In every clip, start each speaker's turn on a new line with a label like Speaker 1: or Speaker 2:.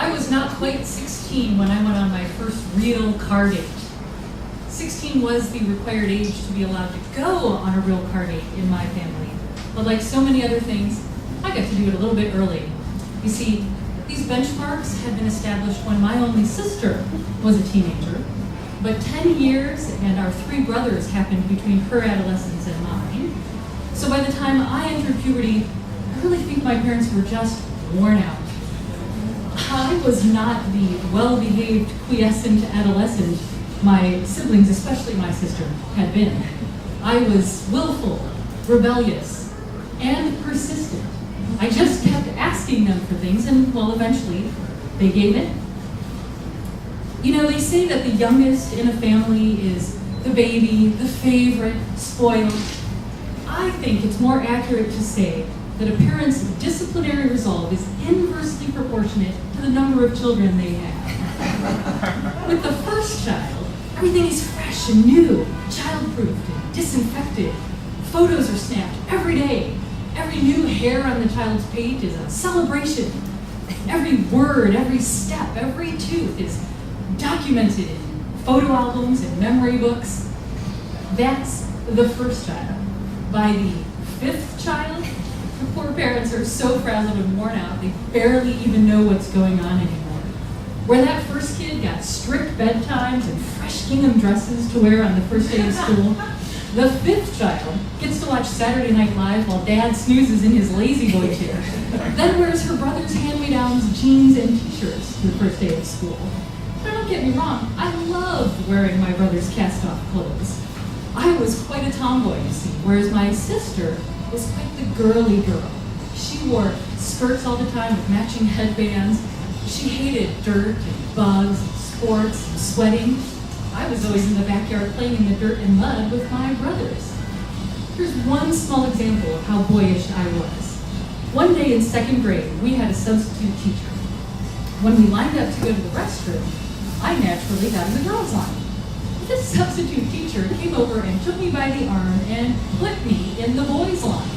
Speaker 1: I was not quite 16 when I went on my first real car date. 16 was the required age to be allowed to go on a real car date in my family. But like so many other things, I got to do it a little bit early. You see, these benchmarks had been established when my only sister was a teenager, but 10 years and our 3 brothers happened between her adolescence and mine. So by the time I entered puberty, I really think my parents were just worn out. I was not the well-behaved, quiescent adolescent my siblings, especially my sister, had been. I was willful, rebellious, and persistent. I just kept asking them for things, and, well, eventually, they gave in. You know, they say that the youngest in a family is the baby, the favorite, spoiled. I think it's more accurate to say that a parent's disciplinary resolve is inversely proportionate to the number of children they have. With the first child, everything is fresh and new, child-proofed and disinfected. Photos are snapped every day. Every new hair on the child's page is a celebration. Every word, every step, every tooth is documented in photo albums and memory books. That's the first child. By the 5th child, the poor parents are so frazzled and worn out, they barely even know what's going on anymore. Where that first kid got strict bedtimes and fresh gingham dresses to wear on the first day of school, the 5th child gets to watch Saturday Night Live while Dad snoozes in his lazy boy chair, then wears her brother's hand-me-downs, jeans, and t-shirts to the first day of school. But don't get me wrong, I loved wearing my brother's cast-off clothes. I was quite a tomboy, you see, whereas my sister was quite the girly girl. She wore skirts all the time with matching headbands. She hated dirt and bugs and sports and sweating. I was always in the backyard playing in the dirt and mud with my brothers. Here's one small example of how boyish I was. One day in 2nd grade, we had a substitute teacher. When we lined up to go to the restroom, I naturally got in the girls' line. This substitute teacher came over and took me by the arm and put me in the boys' line.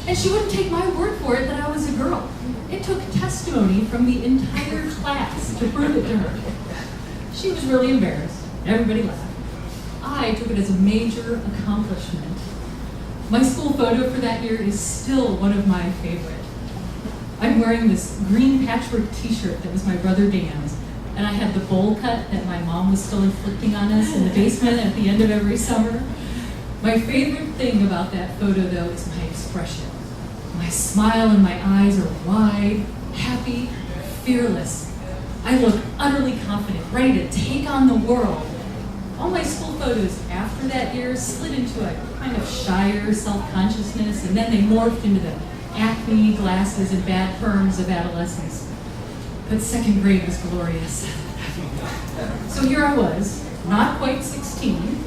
Speaker 1: And she wouldn't take my word for it that I was a girl. It took testimony from the entire class to prove it to her. She was really embarrassed. Everybody laughed. I took it as a major accomplishment. My school photo for that year is still one of my favorite. I'm wearing this green patchwork t-shirt that was my brother Dan's, and I had the bowl cut that my mom was still inflicting on us in the basement at the end of every summer. My favorite thing about that photo, though, is my expression. My smile and my eyes are wide, happy, fearless. I look utterly confident, ready to take on the world. All my school photos after that year slid into a kind of shyer self-consciousness, and then they morphed into the acne, glasses, and bad perms of adolescence. But 2nd grade was glorious. So here I was, not quite 16.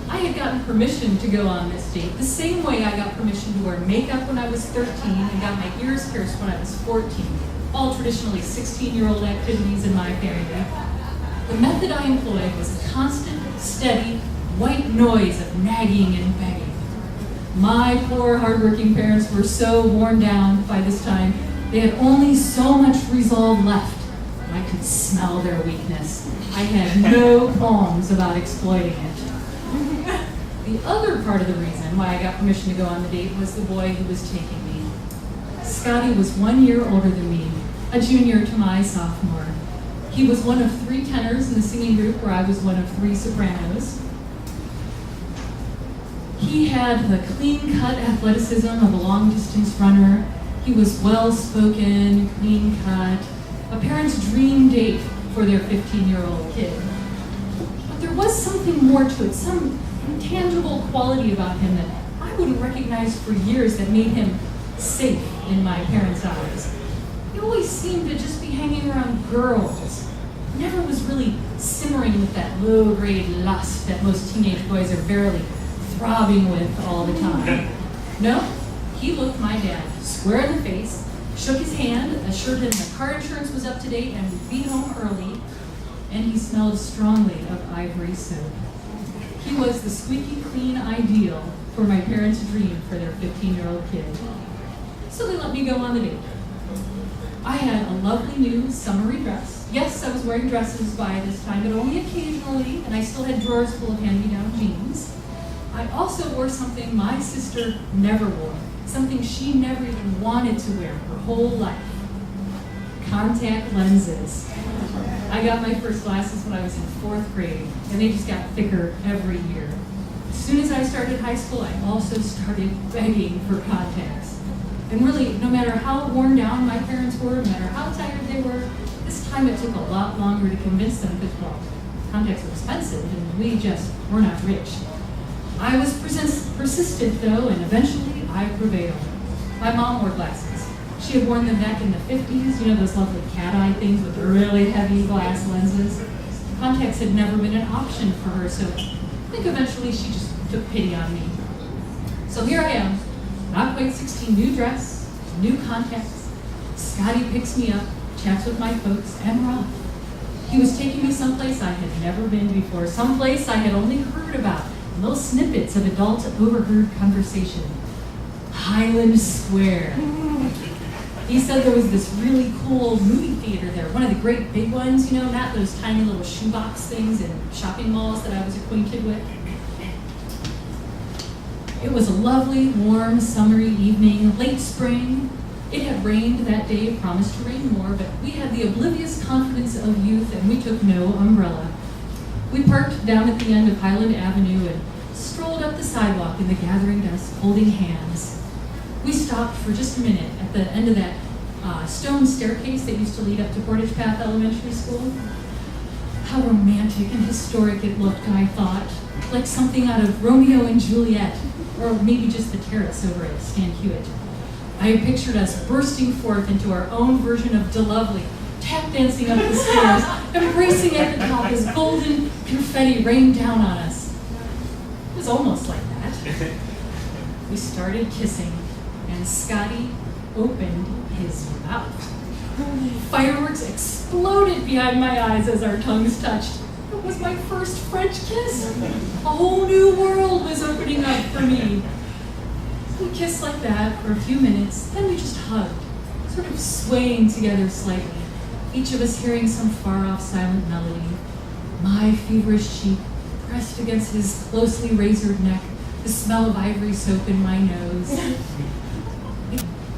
Speaker 1: I had gotten permission to go on this date the same way I got permission to wear makeup when I was 13 and got my ears pierced when I was 14. All traditionally 16-year-old activities in my family. The method I employed was a constant, steady, white noise of nagging and begging. My poor, hardworking parents were so worn down by this time, they had only so much resolve left. I could smell their weakness. I had no qualms about exploiting it. The other part of the reason why I got permission to go on the date was the boy who was taking me. Scotty was 1 year older than me, a junior to my sophomore. He was one of 3 tenors in the singing group where I was one of 3 sopranos. He had the clean-cut athleticism of a long-distance runner. He was well-spoken, clean-cut, a parent's dream date for their 15-year-old kid. But there was something more to it, some intangible quality about him that I wouldn't recognize for years that made him safe in my parents' eyes. He always seemed to just be hanging around girls. Never was really simmering with that low-grade lust that most teenage boys are verily throbbing with all the time. No, he looked my dad square in the face, shook his hand, assured him the car insurance was up to date and would be home early, and he smelled strongly of ivory soap. He was the squeaky clean ideal for my parents' dream for their 15-year-old kid. So they let me go on the date. I had a lovely new summery dress. Yes, I was wearing dresses by this time, but only occasionally, and I still had drawers full of hand-me-down jeans. I also wore something my sister never wore, something she never even wanted to wear her whole life. Contact lenses. I got my first glasses when I was in 4th grade, and they just got thicker every year. As soon as I started high school, I also started begging for contacts. And really, no matter how worn down my parents were, no matter how tired they were, this time it took a lot longer to convince them because, well, contacts were expensive and we just were not rich. I was persistent though, and eventually I prevailed. My mom wore glasses. She had worn them back in the 50s, you know, those lovely cat-eye things with the really heavy glass lenses. Contacts had never been an option for her, so I think eventually she just took pity on me. So here I am, not quite 16, new dress, new contacts. Scotty picks me up, chats with my folks, and we're off. He was taking me someplace I had never been before, someplace I had only heard about, little snippets of adult overheard conversation. Highland Square. He said there was this really cool movie theater there, one of the great big ones, you know, not those tiny little shoebox things in shopping malls that I was acquainted with. It was a lovely, warm, summery evening, late spring. It had rained that day, promised to rain more, but we had the oblivious confidence of youth and we took no umbrella. We parked down at the end of Highland Avenue and strolled up the sidewalk in the gathering dusk, holding hands. We stopped for just a minute at the end of that stone staircase that used to lead up to Portage Path Elementary School. How romantic and historic it looked, I thought, like something out of Romeo and Juliet, or maybe just the terrace over at Stan Hewitt. I pictured us bursting forth into our own version of DeLovely, tap dancing up the stairs, embracing at the top as golden confetti rained down on us. It was almost like that. We started kissing, and Scotty opened his mouth. Fireworks exploded behind my eyes as our tongues touched. It was my first French kiss. A whole new world was opening up for me. We kissed like that for a few minutes, then we just hugged, sort of swaying together slightly, each of us hearing some far-off silent melody. My feverish cheek pressed against his closely razored neck, the smell of ivory soap in my nose.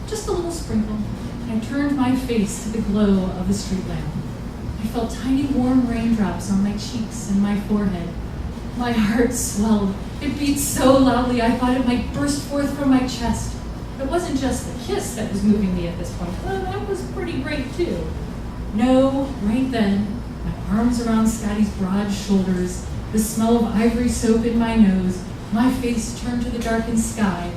Speaker 1: Just a little sprinkle, and I turned my face to the glow of the street lamp. I felt tiny warm raindrops on my cheeks and my forehead. My heart swelled. It beat so loudly I thought it might burst forth from my chest. It wasn't just the kiss that was moving me at this point, though that was pretty great too. No, right then, my arms around Scotty's broad shoulders, the smell of ivory soap in my nose, my face turned to the darkened sky.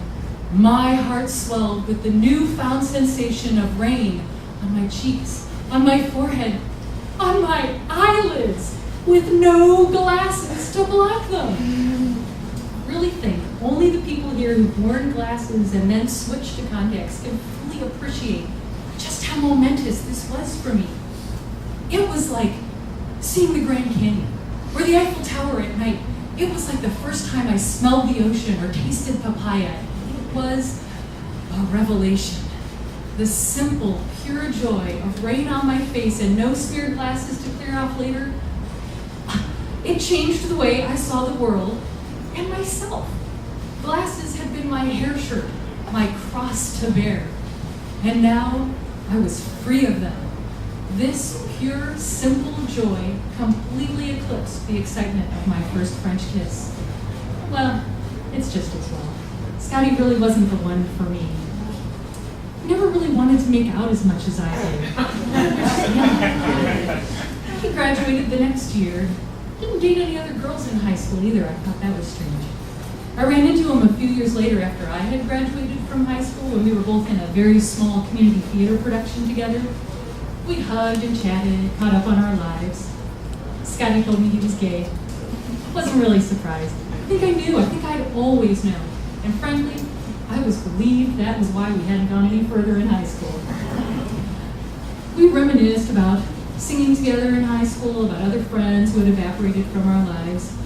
Speaker 1: My heart swelled with the newfound sensation of rain on my cheeks, on my forehead, on my eyelids, with no glasses to block them. Really think, only the people here who've worn glasses and then switched to contacts can fully appreciate just how momentous this was for me. It was like seeing the Grand Canyon or the Eiffel Tower at night. It was like the first time I smelled the ocean or tasted papaya. It was a revelation. The simple, pure joy of rain on my face and no smeared glasses to clear off later, it changed the way I saw the world and myself. Glasses had been my hair shirt, my cross to bear, and now I was free of them. This pure, simple joy completely eclipsed the excitement of my first French kiss. Well, it's just as well. Scotty really wasn't the one for me. He never really wanted to make out as much as I did. He graduated the next year. Didn't date any other girls in high school either. I thought that was strange. I ran into him a few years later after I had graduated from high school when we were both in a very small community theater production together. We hugged and chatted, caught up on our lives. Scotty told me he was gay. Wasn't really surprised. I think I knew. I think I'd always known. And frankly, I was relieved that was why we hadn't gone any further in high school. We reminisced about singing together in high school, about other friends who had evaporated from our lives.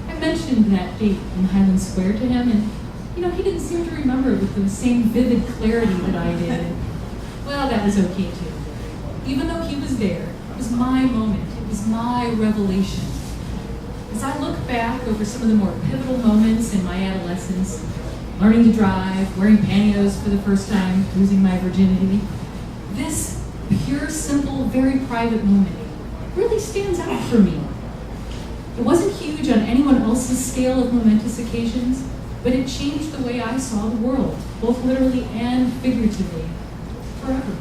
Speaker 1: I mentioned that date in Highland Square to him, and he didn't seem to remember it with the same vivid clarity that I did. Well, that was okay too. Even though he was there, it was my moment. It was my revelation. As I look back over some of the more pivotal moments in my adolescence, learning to drive, wearing pantyhose for the first time, losing my virginity, this pure, simple, very private moment really stands out for me. It wasn't huge on anyone else's scale of momentous occasions, but it changed the way I saw the world, both literally and figuratively, forever.